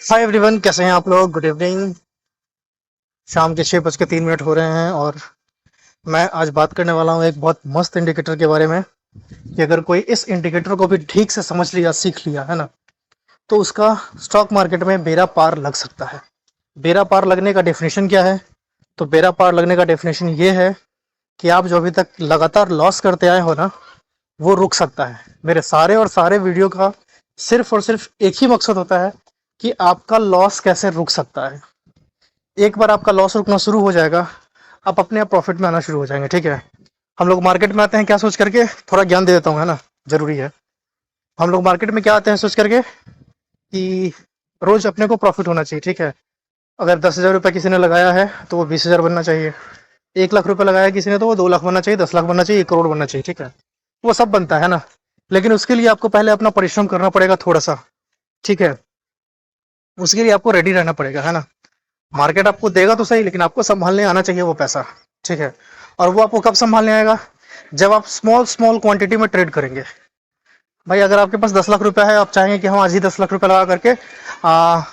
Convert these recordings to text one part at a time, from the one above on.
Hi everyone, कैसे हैं आप लोग। Good evening. शाम के 6:03 हो रहे हैं और मैं आज बात करने वाला हूँ एक बहुत मस्त इंडिकेटर के बारे में कि अगर कोई इस इंडिकेटर को भी ठीक से समझ लिया, सीख लिया है ना, तो उसका स्टॉक मार्केट में बेड़ा पार लग सकता है। बेड़ा पार लगने का डेफिनेशन क्या है? तो बेड़ा पार लगने का डेफिनेशन ये है कि आप जो अभी तक लगातार लॉस करते आए हो ना, वो रुक सकता है। मेरे सारे और सारे वीडियो का सिर्फ और सिर्फ एक ही मकसद होता है कि आपका लॉस कैसे रुक सकता है। एक बार आपका लॉस रुकना शुरू हो जाएगा, आप अपने आप प्रॉफिट में आना शुरू हो जाएंगे। ठीक है। हम लोग मार्केट में आते हैं क्या सोच करके, थोड़ा ज्ञान दे देता हूँ, है ना, जरूरी है। हम लोग मार्केट में क्या आते हैं सोच करके कि रोज अपने को प्रॉफिट होना चाहिए। ठीक है। अगर 10,000 रुपये किसी ने लगाया है तो वो 20,000 बनना चाहिए। 1 लाख रुपए लगाया किसी ने तो वो 2 लाख बनना चाहिए, 10 लाख बनना चाहिए, 1 करोड़ बनना चाहिए। ठीक है। वो सब बनता है ना, लेकिन उसके लिए आपको पहले अपना परिश्रम करना पड़ेगा थोड़ा सा। ठीक है। उसके लिए आपको रेडी रहना पड़ेगा, है ना। मार्केट आपको देगा तो सही, लेकिन आपको संभालने आना चाहिए वो पैसा। ठीक है। और वो आपको कब संभालने आएगा? जब आप स्मॉल स्मॉल क्वांटिटी में ट्रेड करेंगे। भाई अगर आपके पास 10 लाख रुपया है, आप चाहेंगे कि हम आज ही 10 लाख रुपया लगा करके आ,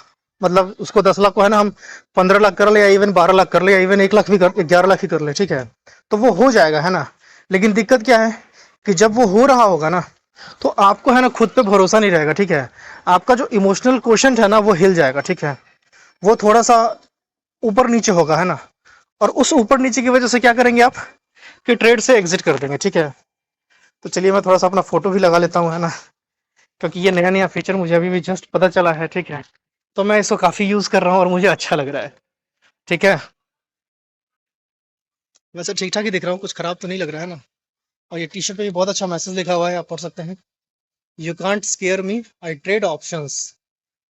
मतलब उसको 10 लाख को है ना हम 15 लाख कर ले, या इवन 12 लाख कर ले, या इवन 1 लाख भी कर, 11 लाख ही कर ले। ठीक है। तो वो हो जाएगा, है ना। लेकिन दिक्कत क्या है कि जब वो हो रहा होगा ना, तो आपको है ना खुद पे भरोसा नहीं रहेगा। ठीक है। आपका जो इमोशनल क्वेश्चन है ना वो हिल जाएगा। ठीक है। वो थोड़ा सा ऊपर नीचे होगा, है ना। और उस ऊपर नीचे की वजह से क्या करेंगे आप कि ट्रेड से एग्जिट कर देंगे। ठीक है। तो चलिए मैं थोड़ा सा अपना फोटो भी लगा लेता हूँ, है ना, क्योंकि ये नया नया फीचर मुझे अभी भी जस्ट पता चला है। ठीक है। तो मैं इसको काफी यूज कर रहा हूँ और मुझे अच्छा लग रहा है। ठीक है। वैसे ठीक ठाक ही दिख रहा हूँ, कुछ खराब तो नहीं लग रहा है ना। और ये टी शर्ट पे भी बहुत अच्छा मैसेज लिखा हुआ है, आप पढ़ सकते हैं। You can't scare me, I trade options.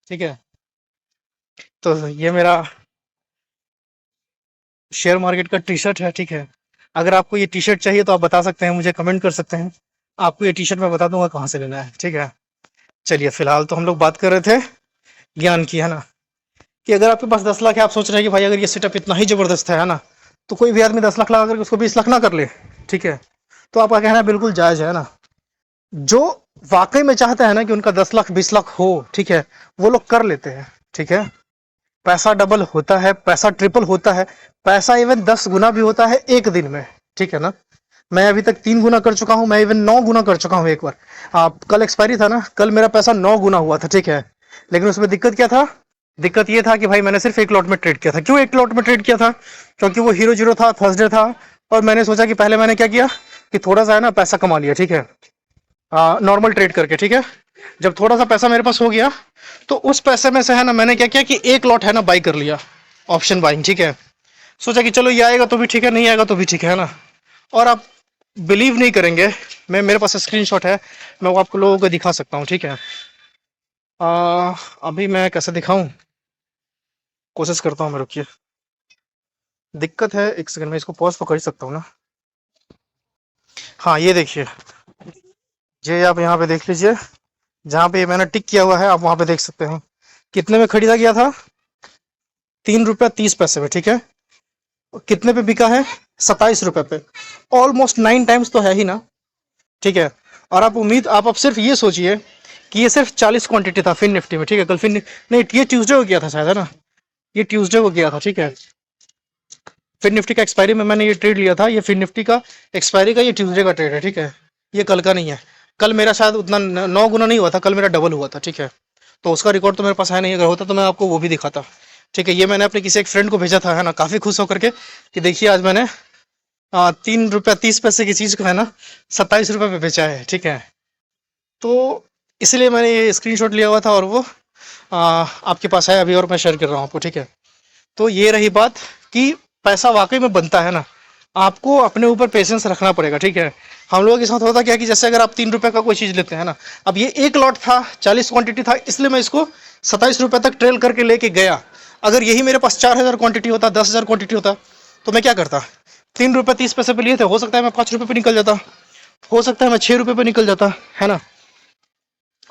ठीक है। तो ये मेरा शेयर मार्केट का टी शर्ट है। ठीक है। अगर आपको ये टी शर्ट चाहिए तो आप बता सकते हैं, मुझे कमेंट कर सकते हैं। आपको ये टी शर्ट मैं बता दूंगा कहाँ से लेना है। ठीक है। चलिए फिलहाल तो हम लोग बात कर रहे थे ज्ञान की, है ना, कि अगर आपके पास 10 लाख है, आप सोच रहे हैं कि भाई अगर ये सेटअप इतना ही जबरदस्त है ना, तो कोई भी आदमी 10 लाख लगा करके उसको 20 लाख ना कर ले। ठीक है। तो आपका कहना बिल्कुल जायज है ना। जो वाकई में चाहते हैं ना कि उनका 10 लाख 20 लाख हो, ठीक है, वो लोग कर लेते हैं। ठीक है। पैसा डबल होता है, पैसा ट्रिपल होता है, पैसा इवन 10 गुना भी होता है एक दिन में। ठीक है ना। मैं अभी तक 3 गुना कर चुका हूं, मैं इवन 9 गुना कर चुका हूं एक बार। कल एक्सपायरी था ना, कल मेरा पैसा 9 गुना हुआ था। ठीक है। लेकिन उसमें दिक्कत क्या था? दिक्कत ये था कि भाई मैंने सिर्फ एक लॉट में ट्रेड किया था। क्यों एक लॉट में ट्रेड किया था? क्योंकि वो हीरो जीरो था, थर्सडे था, और मैंने सोचा कि पहले मैंने क्या किया कि थोड़ा सा है ना पैसा कमा लिया। ठीक है। नॉर्मल ट्रेड करके। ठीक है। जब थोड़ा सा पैसा मेरे पास हो गया, तो उस पैसे में से है ना मैंने क्या किया कि एक लॉट है ना बाई कर लिया, ऑप्शन बाइंग। ठीक है। सोचा कि चलो ये आएगा तो भी ठीक है, नहीं आएगा तो भी ठीक है ना। और आप बिलीव नहीं करेंगे, मैं मेरे पास स्क्रीनशॉट है, मैं वो आपको लोगों को दिखा सकता हूँ। ठीक है। अभी मैं कैसे दिखाऊं, कोशिश करता हूँ मैं, रुकिए। दिक्कत है, एक सेकंड में इसको पॉज तो कर ही सकता हूँ ना। हाँ ये देखिए, ये आप यहाँ पे देख लीजिए, जहाँ पे मैंने टिक किया हुआ है आप वहां पे देख सकते हैं कितने में खरीदा गया था। 3 रुपया 30 पैसे में। ठीक है। और कितने पे बिका है? 27 रुपए पे। ऑलमोस्ट 9 टाइम्स तो है ही ना। ठीक है। और आप उम्मीद, आप अब सिर्फ ये सोचिए कि ये सिर्फ 40 क्वांटिटी था फिन निफ्टी में। ठीक है। कल फिन नहीं, ये ट्यूसडे को गया था शायद, है ना। ये ट्यूसडे को गया था। ठीक है। फिन निफ्टी का एक्सपायरी में मैंने ये ट्रेड लिया था, ये फिन निफ्टी का एक्सपायरी का ये ट्यूसडे का ट्रेड है। ठीक है। ये कल का नहीं है। कल मेरा शायद उतना 9 गुना नहीं हुआ था, कल मेरा डबल हुआ था। ठीक है। तो उसका रिकॉर्ड तो मेरे पास है नहीं, अगर होता तो मैं आपको वो भी दिखाता। ठीक है। ये मैंने अपने किसी एक फ्रेंड को भेजा था, है ना, काफी खुश होकर के कि देखिए आज मैंने 3 रुपया 30 पैसे की चीज को है ना 27 रुपए पे बेचा है। ठीक है। तो इसलिए मैंने ये स्क्रीनशॉट लिया हुआ था, और वो आपके पास है अभी और मैं शेयर कर रहा हूँ आपको। ठीक है। तो ये रही बात कि पैसा वाकई में बनता है ना, आपको अपने ऊपर पेशेंस रखना पड़ेगा। ठीक है। हम लोगों के साथ होता क्या कि जैसे अगर आप 3 रुपए का कोई चीज लेते हैं ना, अब ये एक लॉट था, 40 क्वांटिटी था, इसलिए मैं इसको 27 रुपए तक ट्रेल करके लेके गया। अगर यही मेरे पास 4,000 क्वांटिटी होता, 10,000 क्वांटिटी होता, तो मैं क्या करता? 3 रुपए 30 पैसे पे लिए थे, हो सकता है मैं 5 रुपए पे निकल जाता, हो सकता है मैं 6 रुपए पे निकल जाता, है ना।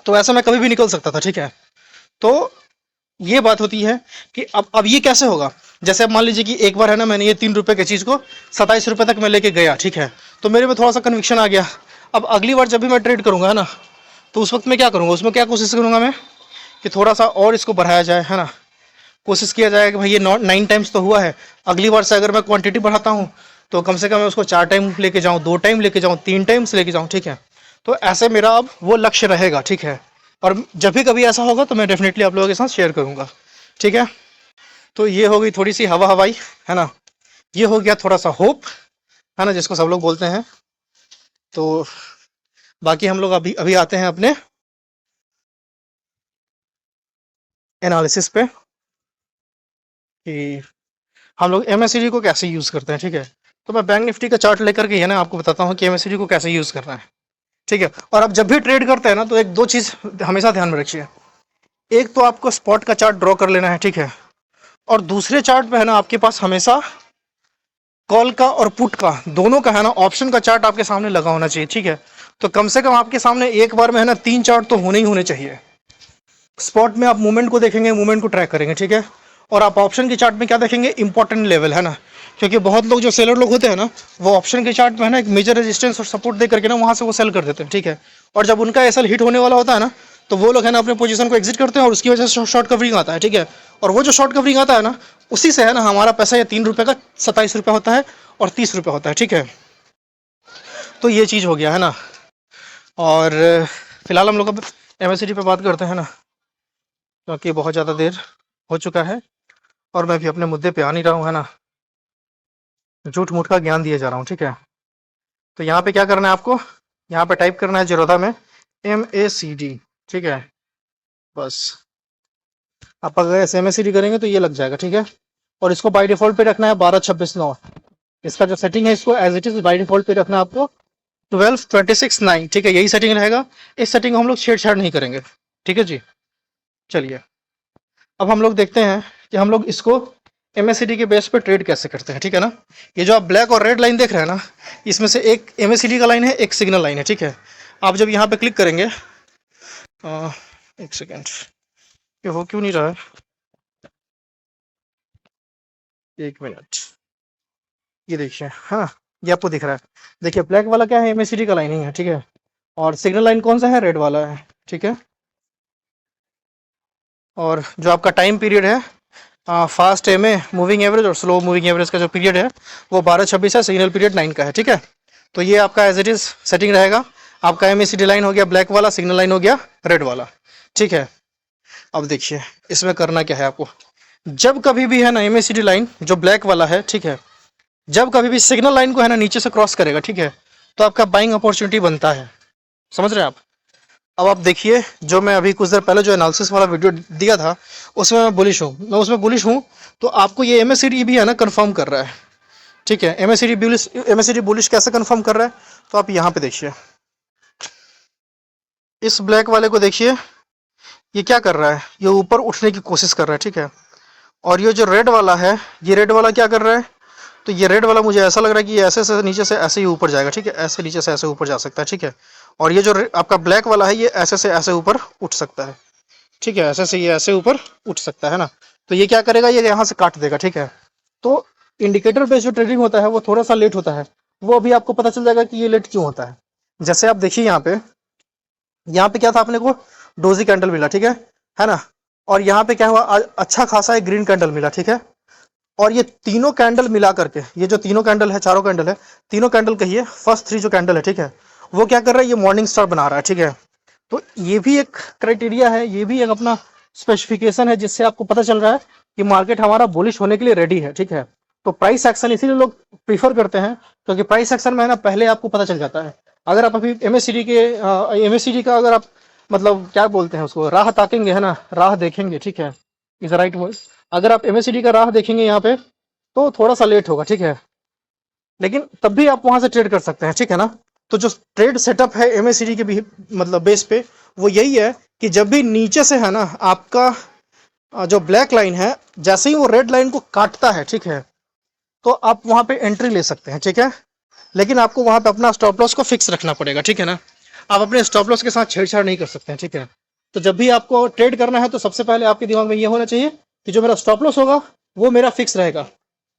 तो ऐसा मैं कभी भी निकल सकता था। ठीक है। तो ये बात होती है कि अब ये कैसे होगा? जैसे अब मान लीजिए कि एक बार है ना मैंने ये 3 रुपए की चीज को 27 रुपए तक मैं लेके गया। ठीक है। तो मेरे में थोड़ा सा कन्विक्शन आ गया। अब अगली बार जब भी मैं ट्रेड करूंगा, है ना, तो उस वक्त मैं क्या करूंगा, उसमें क्या कोशिश करूंगा मैं कि थोड़ा सा और इसको बढ़ाया जाए, है ना। कोशिश किया जाए कि भाई ये 9 टाइम्स तो हुआ है, अगली बार से अगर मैं क्वांटिटी बढ़ाता हूँ तो कम से कम मैं उसको 4 टाइम लेके जाऊँ, 2 टाइम लेके जाऊँ, 3 टाइम्स लेके जाऊँ, ठीक है। तो ऐसे मेरा अब वो लक्ष्य रहेगा, ठीक है। और जब भी कभी ऐसा होगा तो मैं डेफिनेटली आप लोगों के साथ शेयर करूंगा, ठीक है। तो ये हो गई थोड़ी सी हवा हवाई, है ना। ये हो गया थोड़ा सा होप, है ना, जिसको सब लोग बोलते हैं। तो बाकी हम लोग अभी अभी आते हैं अपने एनालिसिस पे कि हम लोग एमएससीडी को कैसे यूज करते हैं, ठीक है। तो मैं बैंक निफ्टी का चार्ट लेकर के है ना आपको बताता हूँ कि एमएससीडी को कैसे यूज करना है, ठीक है। और आप जब भी ट्रेड करते हैं ना तो एक दो चीज हमेशा ध्यान में रखिए। एक तो आपको स्पॉट का चार्ट ड्रॉ कर लेना है, ठीक है। और दूसरे चार्ट पे है ना आपके पास हमेशा कॉल का और पुट का दोनों का है ना ऑप्शन का चार्ट आपके सामने लगा होना चाहिए, ठीक है। तो कम से कम आपके सामने एक बार में है ना 3 चार्ट तो होने ही होने चाहिए। स्पॉट में आप मूवमेंट को देखेंगे, मूवमेंट को ट्रैक करेंगे, ठीक है। और आप ऑप्शन के चार्ट में क्या देखेंगे, इंपॉर्टेंट लेवल, है ना। क्योंकि बहुत लोग जो सेलर लोग होते हैं ना वो ऑप्शन के चार्ट में है ना एक मेजर रेजिस्टेंस और सपोर्ट दे करके ना वहां से वो सेल कर देते हैं, ठीक है। और जब उनका एसएल हिट होने वाला होता है ना तो वो लोग है ना अपने पोजीशन को एग्जिट करते हैं और उसकी वजह से शॉर्ट कवरिंग आता है, ठीक है। और वो जो शॉर्ट कवरिंग आता है ना उसी से है ना हमारा पैसा ये 3 रुपए का 27 रुपये होता है और 30 रुपये होता है, ठीक है। तो ये चीज़ हो गया, है ना। और फिलहाल हम लोग अब एमएससीडी पे बात करते हैं ना, क्योंकि बहुत ज़्यादा देर हो चुका है और मैं भी अपने मुद्दे पे आ नहीं रहा हूँ, है ना। झूठ मूठ का ज्ञान दिए जा रहा हूँ, ठीक है। तो यहाँ पे क्या करना है आपको, यहाँ पे टाइप करना है जीरोधा में MACD, ठीक है। बस आप अगर ऐसे MACD करेंगे तो ये लग जाएगा, ठीक है। और इसको बाय डिफॉल्ट पे रखना है 12-26-9। इसका जो सेटिंग है इसको as it is by default पे रखना है आपको 12-26-9, ठीक है। यही सेटिंग रहेगा, इस सेटिंग को हम लोग छेड़छाड़ नहीं करेंगे, ठीक है जी। चलिए अब हम लोग देखते हैं कि हम लोग इसको MACD के बेस पे ट्रेड कैसे करते हैं, ठीक है ना। ये जो आप ब्लैक और रेड लाइन देख रहे हैं ना इसमें से एक MACD का लाइन है, एक सिग्नल लाइन है, ठीक है। आप जब यहाँ पे क्लिक करेंगे एक सेकेंड, ये हो क्यों नहीं रहा है, एक मिनट। ये देखिए, हाँ ये आपको दिख रहा है। देखिए ब्लैक वाला क्या है, MACD का लाइनिंग है, ठीक है। और सिग्नल लाइन कौन सा है, रेड वाला है, ठीक है। और जो आपका टाइम पीरियड है फास्ट एमए मूविंग एवरेज और स्लो मूविंग एवरेज का जो पीरियड है वो 12-26 है, सिग्नल पीरियड 9 का है, ठीक है। तो ये आपका एज इट इज सेटिंग रहेगा। आपका MACD लाइन हो गया ब्लैक वाला, सिग्नल लाइन हो गया रेड वाला, ठीक है। अब देखिए इसमें करना क्या है आपको, जब कभी भी है ना MACD लाइन जो ब्लैक वाला है, ठीक है, जब कभी भी सिग्नल लाइन को है ना नीचे से क्रॉस करेगा, ठीक है, तो आपका बाइंग अपॉर्चुनिटी बनता है, समझ रहे हैं आप। अब आप देखिए जो मैं अभी कुछ देर पहले जो एनालिसिस वाला वीडियो दिया था उसमें मैं उसमें बुलिश हूँ। तो आपको ये MACD भी है ना कंफर्म कर रहा है, ठीक है। MACD बुलिश कैसे कंफर्म कर रहा है, तो आप यहाँ पे देखिए, इस ब्लैक वाले को देखिए, ये क्या कर रहा है, ये ऊपर उठने की कोशिश कर रहा है, ठीक है। और ये जो रेड वाला है, ये रेड वाला क्या कर रहा है, तो ये रेड वाला मुझे ऐसा लग रहा है कि ये ऐसे से नीचे से ऐसे ही ऊपर जाएगा, ठीक है। ऐसे नीचे से ऐसे ऊपर जा सकता है, ठीक है। और ये जो आपका ब्लैक वाला है ये ऐसे से ऐसे ऊपर उठ सकता है, ठीक है। ऐसे से ये ऐसे ऊपर उठ सकता है ना। तो ये क्या करेगा, ये यहाँ से काट देगा, ठीक है। तो इंडिकेटर बेस्ड जो ट्रेडिंग होता है वो थोड़ा सा लेट होता है, वो अभी आपको पता चल जाएगा कि ये लेट क्यों होता है। जैसे आप देखिए यहाँ पे क्या था, अपने को डोजी कैंडल मिला, ठीक है ना। और यहाँ पे क्या हुआ, अच्छा खासा एक ग्रीन कैंडल मिला, ठीक है। और ये तीनों कैंडल मिला करके, ये जो तीनों कैंडल है, चारों कैंडल है, तीनों कैंडल कहिए, फर्स्ट 3 जो कैंडल है, ठीक है, वो क्या कर रहा है, ये मॉर्निंग स्टार बना रहा है, ठीक है। तो ये भी एक क्राइटेरिया है, ये भी एक अपना स्पेसिफिकेशन है जिससे आपको पता चल रहा है कि मार्केट हमारा बुलिश होने के लिए रेडी है, ठीक है। तो प्राइस एक्शन इसीलिए लोग प्रीफर करते हैं, क्योंकि प्राइस एक्शन में है ना पहले आपको पता चल जाता है। अगर आप अभी MACD का अगर आप मतलब क्या बोलते हैं उसको, राह ताकेंगे, है ना, राह देखेंगे, ठीक है, इज राइट वर्ड। अगर आप MACD का राह देखेंगे यहाँ पे तो थोड़ा सा लेट होगा, ठीक है, लेकिन तब भी आप वहां से ट्रेड कर सकते हैं, ठीक है ना। तो जो ट्रेड सेटअप है MACD के भी मतलब बेस पे वो यही है कि जब भी नीचे से है ना आपका जो ब्लैक लाइन है जैसे ही वो रेड लाइन को काटता है, ठीक है, तो आप वहां पे एंट्री ले सकते हैं, ठीक है। लेकिन आपको वहां पे अपना स्टॉप लॉस को फिक्स रखना पड़ेगा, ठीक है ना। आप अपने स्टॉप लॉस के साथ छेड़छाड़ नहीं कर सकते हैं, ठीक है। तो जब भी आपको ट्रेड करना है तो सबसे पहले आपके दिमाग में ये होना चाहिए कि जो मेरा स्टॉप लॉस होगा वो मेरा फिक्स रहेगा,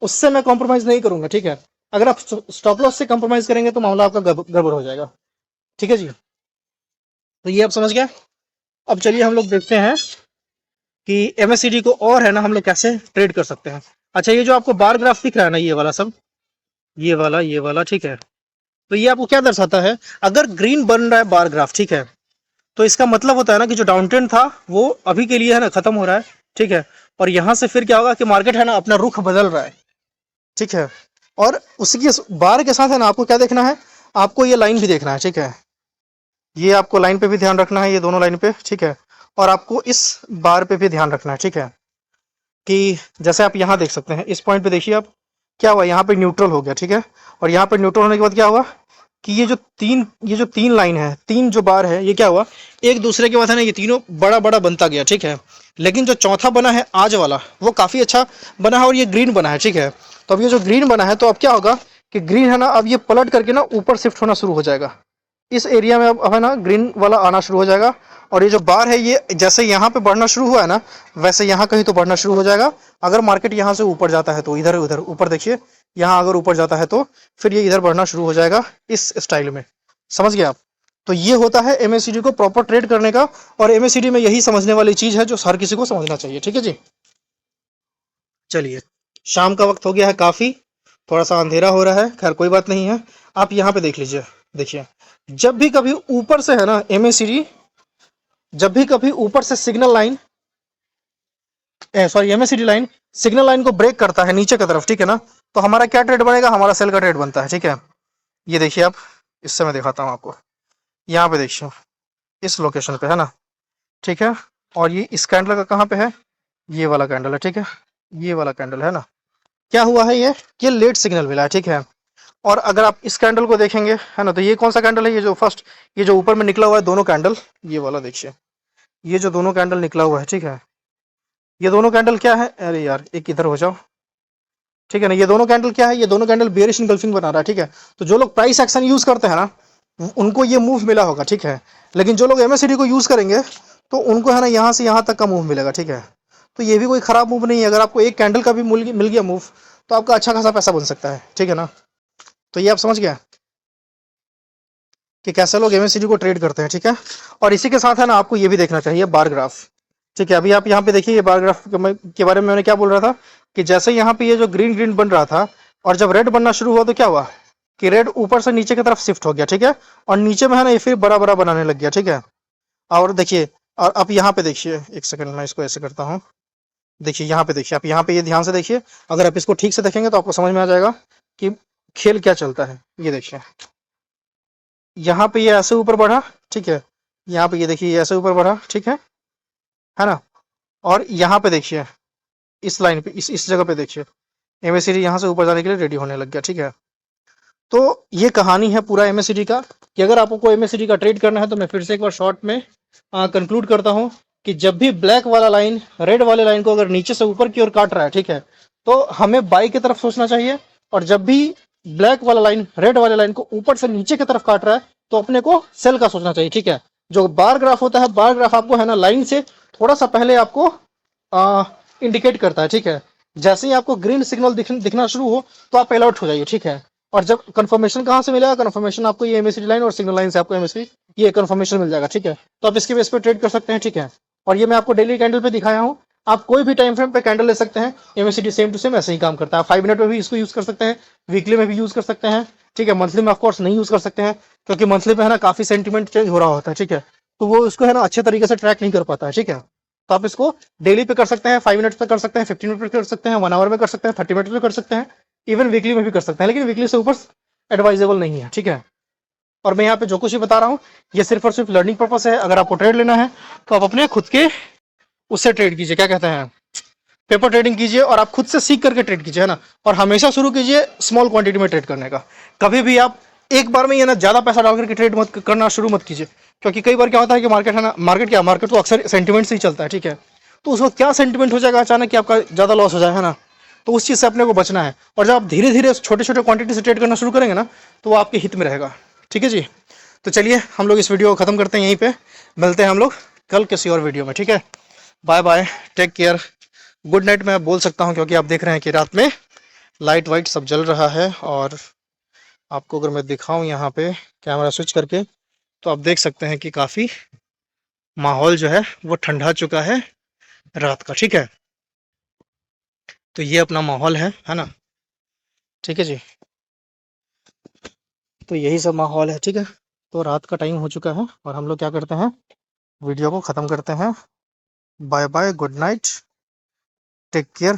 उससे मैं कॉम्प्रोमाइज नहीं करूंगा, ठीक है। अगर आप स्टॉप लॉस से कॉम्प्रोमाइज करेंगे तो मामला आपका गड़बड़ हो जाएगा, ठीक है जी। तो ये आप समझ गया। अब चलिए हम लोग देखते हैं कि एमएससीडी को और है ना हम लोग कैसे ट्रेड कर सकते हैं। अच्छा, ये जो आपको बार ग्राफ दिख रहा है ना, ये वाला सब, ये वाला ठीक है, तो ये आपको क्या दर्शाता है, अगर ग्रीन बन रहा है बार ग्राफ, ठीक है, तो इसका मतलब होता है ना कि जो डाउन ट्रेंड था वो अभी के लिए है ना खत्म हो रहा है, ठीक है। और यहां से फिर क्या होगा कि मार्केट है ना अपना रुख बदल रहा है, ठीक है। और उसकी बार के साथ है ना आपको क्या देखना है, आपको ये लाइन भी देखना है, ठीक है। ये आपको लाइन पे भी ध्यान रखना है, ये दोनों लाइन पे, ठीक है। और आपको इस बार पे भी ध्यान रखना है, ठीक है। कि जैसे आप यहाँ देख सकते हैं, इस पॉइंट पे देखिए आप, क्या हुआ, यहाँ पे न्यूट्रल हो गया, ठीक है। और यहाँ पे न्यूट्रल होने के बाद क्या हुआ कि ये जो तीन लाइन है, तीन जो बार है, ये क्या हुआ, एक दूसरे के बाद है ना ये तीनों बड़ा बड़ा बनता गया, ठीक है। लेकिन जो चौथा बना है आज वाला, वो काफी अच्छा बना है और ये ग्रीन बना है, ठीक है। तो अब ये जो ग्रीन बना है, तो अब क्या होगा कि ग्रीन है ना, अब ये पलट करके ना ऊपर शिफ्ट होना शुरू हो जाएगा। इस एरिया में अब है ना ग्रीन वाला आना शुरू हो जाएगा। और ये जो बार है, ये जैसे यहाँ पे बढ़ना शुरू हुआ है ना, वैसे यहाँ कहीं तो बढ़ना शुरू हो जाएगा। अगर मार्केट यहाँ से ऊपर जाता है तो इधर उधर ऊपर देखिए, यहाँ अगर ऊपर जाता है तो फिर ये इधर बढ़ना शुरू हो जाएगा इस स्टाइल में। समझ गए आप? तो ये होता है एमएससीडी को प्रॉपर ट्रेड करने का। और एमएससीडी में यही समझने वाली चीज है जो हर किसी को समझना चाहिए, ठीक है जी। चलिए, शाम का वक्त हो गया है काफी, थोड़ा सा अंधेरा हो रहा है, खैर कोई बात नहीं है। आप यहाँ पे देख लीजिए, देखिए, जब भी कभी ऊपर से है ना एमएससीडी, जब भी कभी ऊपर से signal line, sorry MSCD line signal line को ब्रेक करता है नीचे की तरफ, ठीक है ना, तो हमारा क्या ट्रेड बनेगा, हमारा सेल का ट्रेड बनता है, ठीक है। ये देखिए आप, इससे मैं दिखाता हूँ आपको, यहाँ पे देखिए, इस लोकेशन पे है ना, ठीक है। और ये इस कैंडल का कहाँ पे है, ये वाला कैंडल है, ठीक है, ये वाला कैंडल है ना। क्या हुआ है ये लेट सिग्नल मिला है, ठीक है। और अगर आप इस कैंडल को देखेंगे है ना, तो ये कौन सा कैंडल है, ये जो फर्स्ट, ये जो ऊपर में निकला हुआ है दोनों कैंडल, ये वाला देखिए, ये जो दोनों कैंडल निकला हुआ है, ठीक है, ये दोनों कैंडल क्या है, अरे यार एक इधर हो जाओ, ठीक है ना, ये दोनों कैंडल क्या है, ये दोनों कैंडल बेयरिश इनगल्फिंग बना रहा है, ठीक है। तो जो लोग प्राइस एक्शन यूज करते हैं ना, उनको ये मूव मिला होगा, ठीक है। लेकिन जो लोग एमएससीडी को यूज करेंगे, तो उनको है ना यहाँ से यहाँ तक का मूव मिलेगा, ठीक है। तो ये भी कोई खराब मूव नहीं है, अगर आपको एक कैंडल का भी मिल गया मूव, तो आपका अच्छा खासा पैसा बन सकता है, ठीक है ना। तो ये आप समझ गए कि कैसे लोग एमएससीडी को ट्रेड करते हैं, ठीक है। और इसी के साथ है ना आपको ये भी देखना चाहिए बार ग्राफ, ठीक है। अभी आप यहाँ पे देखिए, ये बार ग्राफ के बारे में मैंने क्या बोल रहा था कि जैसे यहाँ पे ये जो ग्रीन ग्रीन बन रहा था, और जब रेड बनना शुरू हुआ तो क्या हुआ कि रेड ऊपर से नीचे की तरफ शिफ्ट हो गया, ठीक है। और नीचे में है ना ये फिर बड़ा बड़ा बनाने लग गया, ठीक है। और देखिए, और अब यहाँ पे देखिए, एक सेकंड मैं इसको ऐसे करता हूँ, देखिए यहाँ पे देखिए, आप यहाँ पे ये ध्यान से देखिए, अगर आप इसको ठीक से देखेंगे तो आपको समझ में आ जाएगा कि खेल क्या चलता है। ये देखिए, यहाँ पे ये ऐसे ऊपर बढ़ा, ठीक है, यहाँ पे ये देखिए ये ऐसे ऊपर बढ़ा, ठीक है ना। और यहाँ पे देखिए, इस लाइन पे, इस जगह पे देखिए, एमएससीडी यहाँ से ऊपर जाने के लिए रेडी होने लग गया, ठीक है। तो ये कहानी है पूरा एमएससीडी का, कि अगर आपको एमएससीडी का ट्रेड करना है, तो मैं फिर से एक बार शॉर्ट में कंक्लूड करता हूँ कि जब भी ब्लैक वाला लाइन रेड वाले लाइन को अगर नीचे से ऊपर की ओर काट रहा है, ठीक है, तो हमें बाई की तरफ सोचना चाहिए। और जब भी ब्लैक वाला लाइन रेड वाले लाइन को ऊपर से नीचे की तरफ काट रहा है, तो अपने को सेल का सोचना चाहिए, ठीक है। जो बार ग्राफ होता है, बार ग्राफ आपको है ना लाइन से थोड़ा सा पहले आपको इंडिकेट करता है, ठीक है। जैसे ही आपको ग्रीन सिग्नल दिखना शुरू हो, तो आप अलर्ट हो जाइए, ठीक है। और जब कंफर्मेशन कहाँ से मिलेगा, कंफर्मेशन आपको ये एमएससीडी लाइन और सिग्नल लाइन से आपको एमएससीडी ये कंफर्मेशन मिल जाएगा, ठीक है। तो आप इसके बेस पे ट्रेड कर सकते हैं, ठीक है। और ये मैं आपको डेली कैंडल पे दिखाया हूँ, आप कोई भी टाइम फ्रेम पे कैंडल ले सकते हैं, एमएससीडी सेम टू सेम ऐसे ही काम करता है। 5 मिनट में भी इसको यूज कर सकते हैं, वीकली में भी यूज कर सकते हैं, ठीक है। मंथली में ऑफकोर्स नहीं यूज कर सकते हैं, क्योंकि मंथली पे है ना काफी सेंटीमेंट चेंज हो रहा होता है, ठीक है। तो वो उसको है ना अच्छे तरीके से ट्रैक नहीं कर पाता है, ठीक है। तो आप इसको डेली पे कर सकते हैं, 5 मिनट पे कर सकते हैं, 15 मिनट पे कर सकते हैं, 1 आवर में कर सकते हैं, 30 मिनट पे कर सकते हैं, इवन वीकली में भी कर सकते हैं। लेकिन वीकली से ऊपर एडवाइजेबल नहीं है, ठीक है। और मैं यहाँ पे जो कुछ भी बता रहा हूँ, ये सिर्फ और सिर्फ लर्निंग पर्पस है। अगर आपको ट्रेड लेना है, तो आप अपने खुद के उससे ट्रेड कीजिए, क्या कहते हैं, पेपर ट्रेडिंग कीजिए, और आप खुद से सीख करके ट्रेड कीजिए, है ना। और हमेशा शुरू कीजिए स्मॉल क्वांटिटी में ट्रेड करने का। कभी भी आप एक बार में ये ना ज्यादा पैसा डाल करके ट्रेड मत करना शुरू मत कीजिए, क्योंकि कई बार क्या होता है कि मार्केट है ना, मार्केट तो अक्सर सेंटिमेंट से ही चलता है, ठीक है। तो उस वक्त क्या सेंटिमेंट हो जाएगा अचानक कि आपका ज्यादा लॉस हो जाए, है ना। तो उस चीज से अपने को बचना है। और जब आप धीरे धीरे छोटे छोटे क्वांटिटी से ट्रेड करना शुरू करेंगे ना, तो वो आपके हित में रहेगा, ठीक है जी। तो चलिए हम लोग इस वीडियो को खत्म करते हैं यहीं पे, मिलते हैं हम लोग कल किसी और वीडियो में, ठीक है। Bye bye, take care, good night मैं बोल सकता हूँ, क्योंकि आप देख रहे हैं कि रात में लाइट वाइट सब जल रहा है। और आपको अगर मैं दिखाऊं यहाँ पे कैमरा स्विच करके, तो आप देख सकते हैं कि काफ़ी माहौल जो है वो ठंडा चुका है। रात का, ठीक है। तो ये अपना माहौल है ना, ठीक है जी। तो यही सब माहौल है, ठीक है। तो रात का टाइम हो चुका है और हम लोग क्या करते हैं, वीडियो को ख़त्म करते हैं। Bye bye, good night, take care.